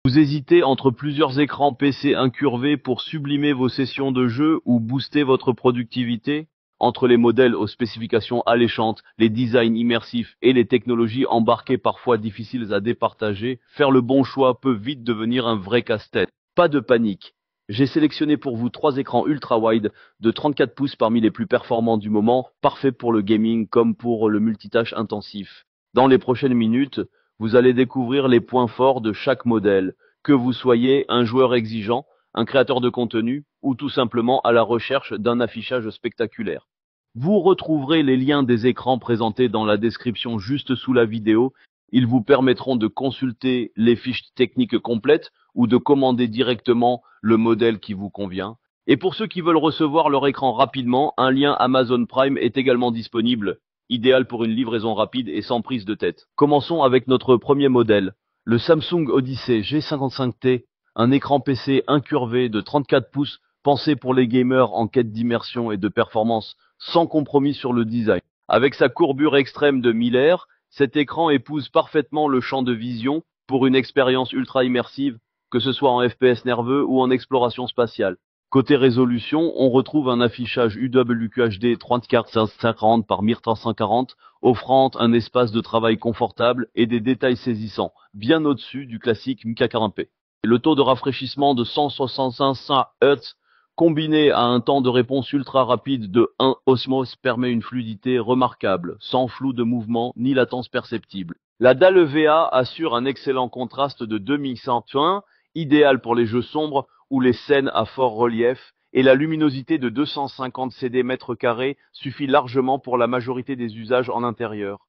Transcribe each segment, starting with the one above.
Vous hésitez entre plusieurs écrans PC incurvés pour sublimer vos sessions de jeu ou booster votre productivité? Entre les modèles aux spécifications alléchantes, les designs immersifs et les technologies embarquées parfois difficiles à départager, faire le bon choix peut vite devenir un vrai casse-tête. Pas de panique. J'ai sélectionné pour vous 3 écrans ultra-wide de 34 pouces parmi les plus performants du moment, parfaits pour le gaming comme pour le multitâche intensif. Dans les prochaines minutes, vous allez découvrir les points forts de chaque modèle, que vous soyez un joueur exigeant, un créateur de contenu ou tout simplement à la recherche d'un affichage spectaculaire. Vous retrouverez les liens des écrans présentés dans la description juste sous la vidéo. Ils vous permettront de consulter les fiches techniques complètes ou de commander directement le modèle qui vous convient. Et pour ceux qui veulent recevoir leur écran rapidement, un lien Amazon Prime est également disponible, idéal pour une livraison rapide et sans prise de tête. Commençons avec notre premier modèle, le Samsung Odyssey G55T, un écran PC incurvé de 34 pouces pensé pour les gamers en quête d'immersion et de performance, sans compromis sur le design. Avec sa courbure extrême de 1000 Hz, cet écran épouse parfaitement le champ de vision pour une expérience ultra immersive, que ce soit en FPS nerveux ou en exploration spatiale. Côté résolution, on retrouve un affichage UWQHD 3440 par 1340, offrant un espace de travail confortable et des détails saisissants, bien au-dessus du classique MK40p. Le taux de rafraîchissement de 165 Hz, combiné à un temps de réponse ultra rapide de 1 osmos, permet une fluidité remarquable, sans flou de mouvement ni latence perceptible. La dalle EVA assure un excellent contraste de 2120, idéal pour les jeux sombres ou les scènes à fort relief, et la luminosité de 250 CD mètres carrés suffit largement pour la majorité des usages en intérieur.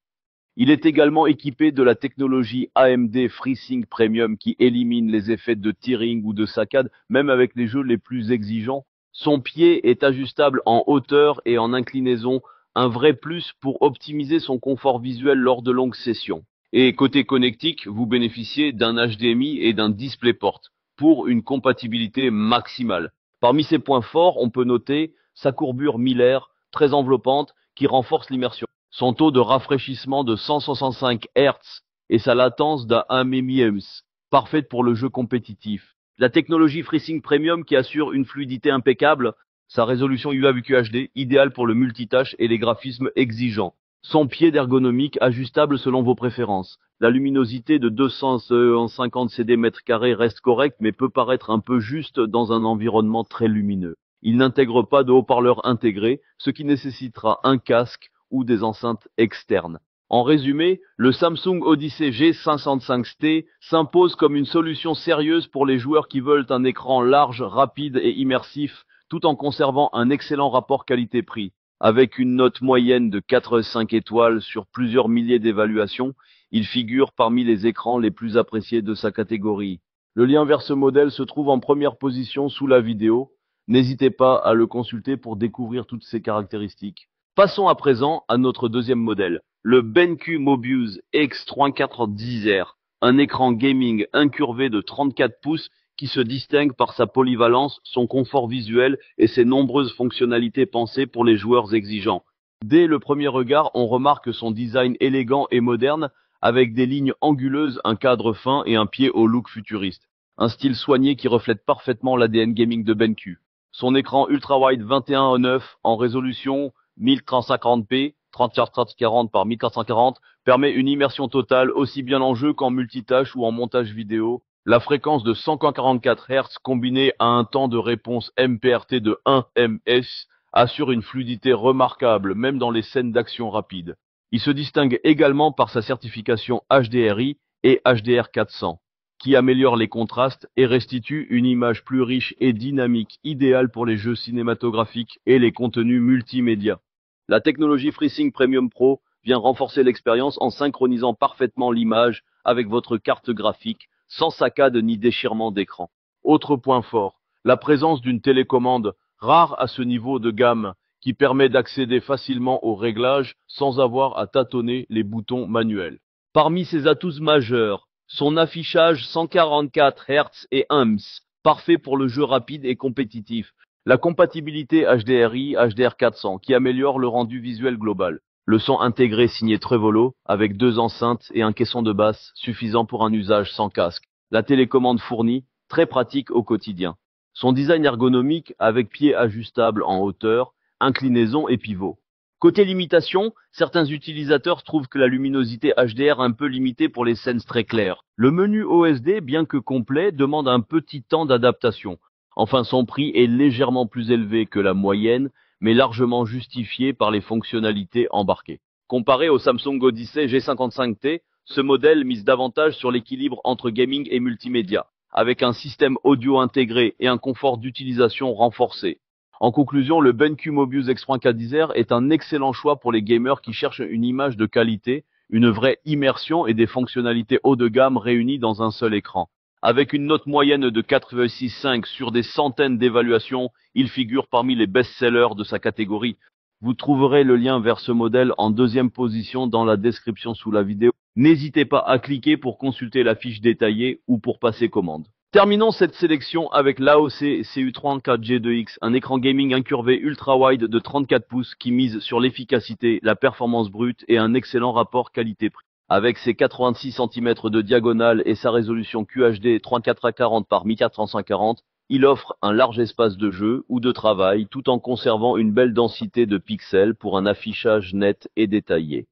Il est également équipé de la technologie AMD FreeSync Premium qui élimine les effets de tearing ou de saccade, même avec les jeux les plus exigeants. Son pied est ajustable en hauteur et en inclinaison, un vrai plus pour optimiser son confort visuel lors de longues sessions. Et côté connectique, vous bénéficiez d'un HDMI et d'un DisplayPort pour une compatibilité maximale. Parmi ses points forts, on peut noter sa courbure millaire, très enveloppante, qui renforce l'immersion, son taux de rafraîchissement de 165 Hz et sa latence d'1 ms, parfaite pour le jeu compétitif. La technologie FreeSync Premium qui assure une fluidité impeccable, sa résolution UHD idéale pour le multitâche et les graphismes exigeants. Son pied d'ergonomique ajustable selon vos préférences. La luminosité de 250 CD mètres carrés reste correcte mais peut paraître un peu juste dans un environnement très lumineux. Il n'intègre pas de haut-parleur intégré, ce qui nécessitera un casque ou des enceintes externes. En résumé, le Samsung Odyssey G55T s'impose comme une solution sérieuse pour les joueurs qui veulent un écran large, rapide et immersif, tout en conservant un excellent rapport qualité-prix. Avec une note moyenne de 4,5 étoiles sur plusieurs milliers d'évaluations, il figure parmi les écrans les plus appréciés de sa catégorie. Le lien vers ce modèle se trouve en première position sous la vidéo. N'hésitez pas à le consulter pour découvrir toutes ses caractéristiques. Passons à présent à notre deuxième modèle, le BenQ Mobius X3410R, un écran gaming incurvé de 34 pouces qui se distingue par sa polyvalence, son confort visuel et ses nombreuses fonctionnalités pensées pour les joueurs exigeants. Dès le premier regard, on remarque son design élégant et moderne, avec des lignes anguleuses, un cadre fin et un pied au look futuriste. Un style soigné qui reflète parfaitement l'ADN gaming de BenQ. Son écran ultra-wide 21:9 en résolution 1340p, 3040 par 1440, permet une immersion totale aussi bien en jeu qu'en multitâche ou en montage vidéo. La fréquence de 144 Hz combinée à un temps de réponse MPRT de 1 ms assure une fluidité remarquable même dans les scènes d'action rapide. Il se distingue également par sa certification HDRI et HDR400, qui améliore les contrastes et restitue une image plus riche et dynamique, idéale pour les jeux cinématographiques et les contenus multimédia. La technologie FreeSync Premium Pro vient renforcer l'expérience en synchronisant parfaitement l'image avec votre carte graphique, sans saccade ni déchirement d'écran. Autre point fort, la présence d'une télécommande rare à ce niveau de gamme qui permet d'accéder facilement aux réglages sans avoir à tâtonner les boutons manuels. Parmi ses atouts majeurs, son affichage 144 Hz et 1 ms, parfait pour le jeu rapide et compétitif. La compatibilité HDRI, HDR400 qui améliore le rendu visuel global. Le son intégré signé Trevolo avec 2 enceintes et un caisson de basse suffisant pour un usage sans casque. La télécommande fournie, très pratique au quotidien. Son design ergonomique avec pieds ajustables en hauteur, inclinaison et pivot. Côté limitation, certains utilisateurs trouvent que la luminosité HDR est un peu limitée pour les scènes très claires. Le menu OSD, bien que complet, demande un petit temps d'adaptation. Enfin, son prix est légèrement plus élevé que la moyenne, mais largement justifié par les fonctionnalités embarquées. Comparé au Samsung Odyssey G55T, ce modèle mise davantage sur l'équilibre entre gaming et multimédia, avec un système audio intégré et un confort d'utilisation renforcé. En conclusion, le BenQ Mobius X3.4 est un excellent choix pour les gamers qui cherchent une image de qualité, une vraie immersion et des fonctionnalités haut de gamme réunies dans un seul écran. Avec une note moyenne de 4,65 sur des centaines d'évaluations, il figure parmi les best-sellers de sa catégorie. Vous trouverez le lien vers ce modèle en deuxième position dans la description sous la vidéo. N'hésitez pas à cliquer pour consulter la fiche détaillée ou pour passer commande. Terminons cette sélection avec l'AOC CU34G2X, un écran gaming incurvé ultra-wide de 34 pouces qui mise sur l'efficacité, la performance brute et un excellent rapport qualité-prix. Avec ses 86 cm de diagonale et sa résolution QHD 3440 par 1440, il offre un large espace de jeu ou de travail tout en conservant une belle densité de pixels pour un affichage net et détaillé.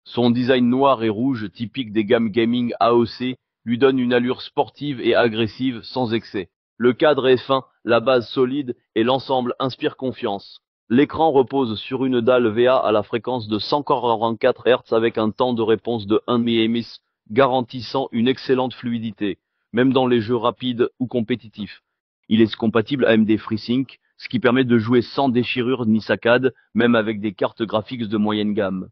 Son design noir et rouge typique des gammes gaming AOC lui donne une allure sportive et agressive sans excès. Le cadre est fin, la base solide et l'ensemble inspire confiance. L'écran repose sur une dalle VA à la fréquence de 144 Hz avec un temps de réponse de 1 ms, garantissant une excellente fluidité, même dans les jeux rapides ou compétitifs. Il est compatible AMD FreeSync, ce qui permet de jouer sans déchirure ni saccade, même avec des cartes graphiques de moyenne gamme.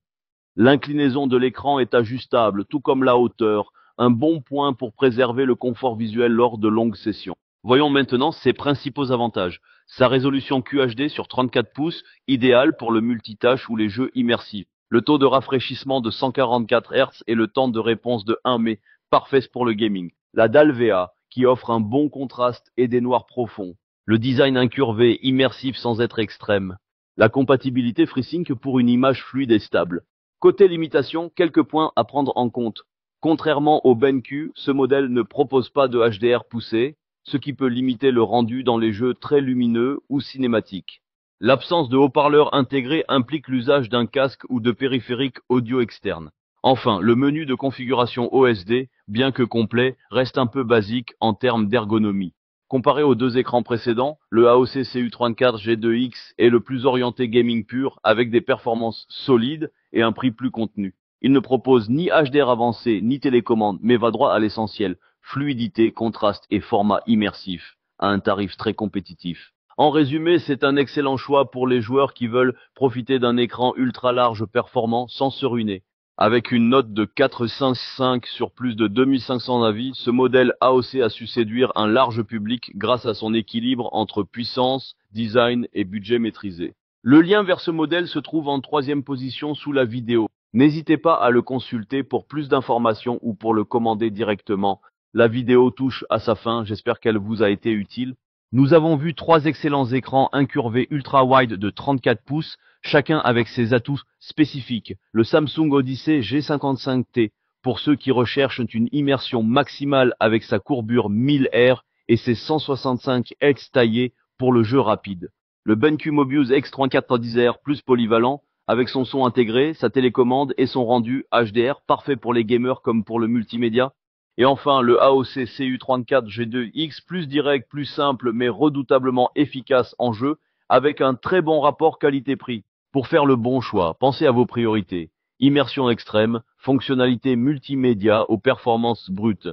L'inclinaison de l'écran est ajustable, tout comme la hauteur, un bon point pour préserver le confort visuel lors de longues sessions. Voyons maintenant ses principaux avantages. Sa résolution QHD sur 34 pouces, idéale pour le multitâche ou les jeux immersifs. Le taux de rafraîchissement de 144 Hz et le temps de réponse de 1 ms, parfait pour le gaming. La dalle VA, qui offre un bon contraste et des noirs profonds. Le design incurvé, immersif sans être extrême. La compatibilité FreeSync pour une image fluide et stable. Côté limitation, quelques points à prendre en compte. Contrairement au BenQ, ce modèle ne propose pas de HDR poussé, ce qui peut limiter le rendu dans les jeux très lumineux ou cinématiques. L'absence de haut-parleur intégré implique l'usage d'un casque ou de périphériques audio externes. Enfin, le menu de configuration OSD, bien que complet, reste un peu basique en termes d'ergonomie. Comparé aux deux écrans précédents, le AOC CU34G2X est le plus orienté gaming pur avec des performances solides et un prix plus contenu. Il ne propose ni HDR avancé ni télécommande, mais va droit à l'essentiel, fluidité, contraste et format immersif, à un tarif très compétitif. En résumé, c'est un excellent choix pour les joueurs qui veulent profiter d'un écran ultra large performant sans se ruiner. Avec une note de 4,55 sur plus de 2500 avis, ce modèle AOC a su séduire un large public grâce à son équilibre entre puissance, design et budget maîtrisé. Le lien vers ce modèle se trouve en troisième position sous la vidéo. N'hésitez pas à le consulter pour plus d'informations ou pour le commander directement. La vidéo touche à sa fin, j'espère qu'elle vous a été utile. Nous avons vu trois excellents écrans incurvés ultra-wide de 34 pouces, chacun avec ses atouts spécifiques. Le Samsung Odyssey G55T, pour ceux qui recherchent une immersion maximale avec sa courbure 1000 R et ses 165 Hz taillés pour le jeu rapide. Le BenQ Mobius X3.4 plus polyvalent, avec son son intégré, sa télécommande et son rendu HDR, parfait pour les gamers comme pour le multimédia. Et enfin, le AOC CU34G2X, plus direct, plus simple, mais redoutablement efficace en jeu, avec un très bon rapport qualité-prix. Pour faire le bon choix, pensez à vos priorités. Immersion extrême, fonctionnalité multimédia aux performances brutes.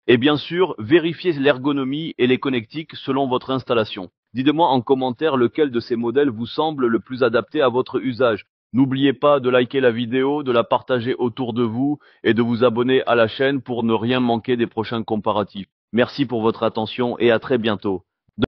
Et bien sûr, vérifiez l'ergonomie et les connectiques selon votre installation. Dites-moi en commentaire lequel de ces modèles vous semble le plus adapté à votre usage. N'oubliez pas de liker la vidéo, de la partager autour de vous et de vous abonner à la chaîne pour ne rien manquer des prochains comparatifs. Merci pour votre attention et à très bientôt.